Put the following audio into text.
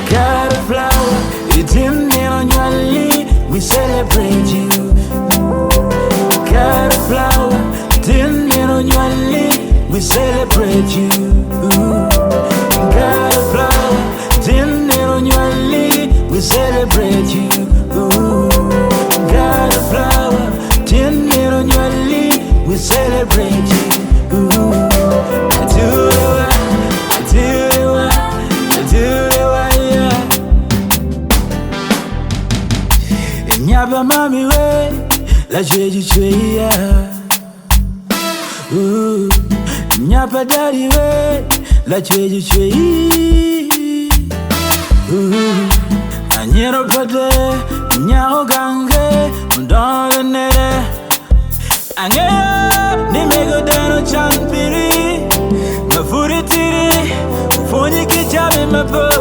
Got a flower, it's in there on your lip. We celebrate you. Got a flower, it's in there on your lip. We celebrate you. Got a flower, it's in there on your lip. We celebrate you. Got a flower, it's in there on your lip. We celebrate you. Nyaba mami we, la chwe ya. Nyaba daddy we, la chwe. Anyero pade, nyao gange, mdonga nere. Angeyo, ni mego dano champiri, mafuri tiri, ufoni kichame mapo.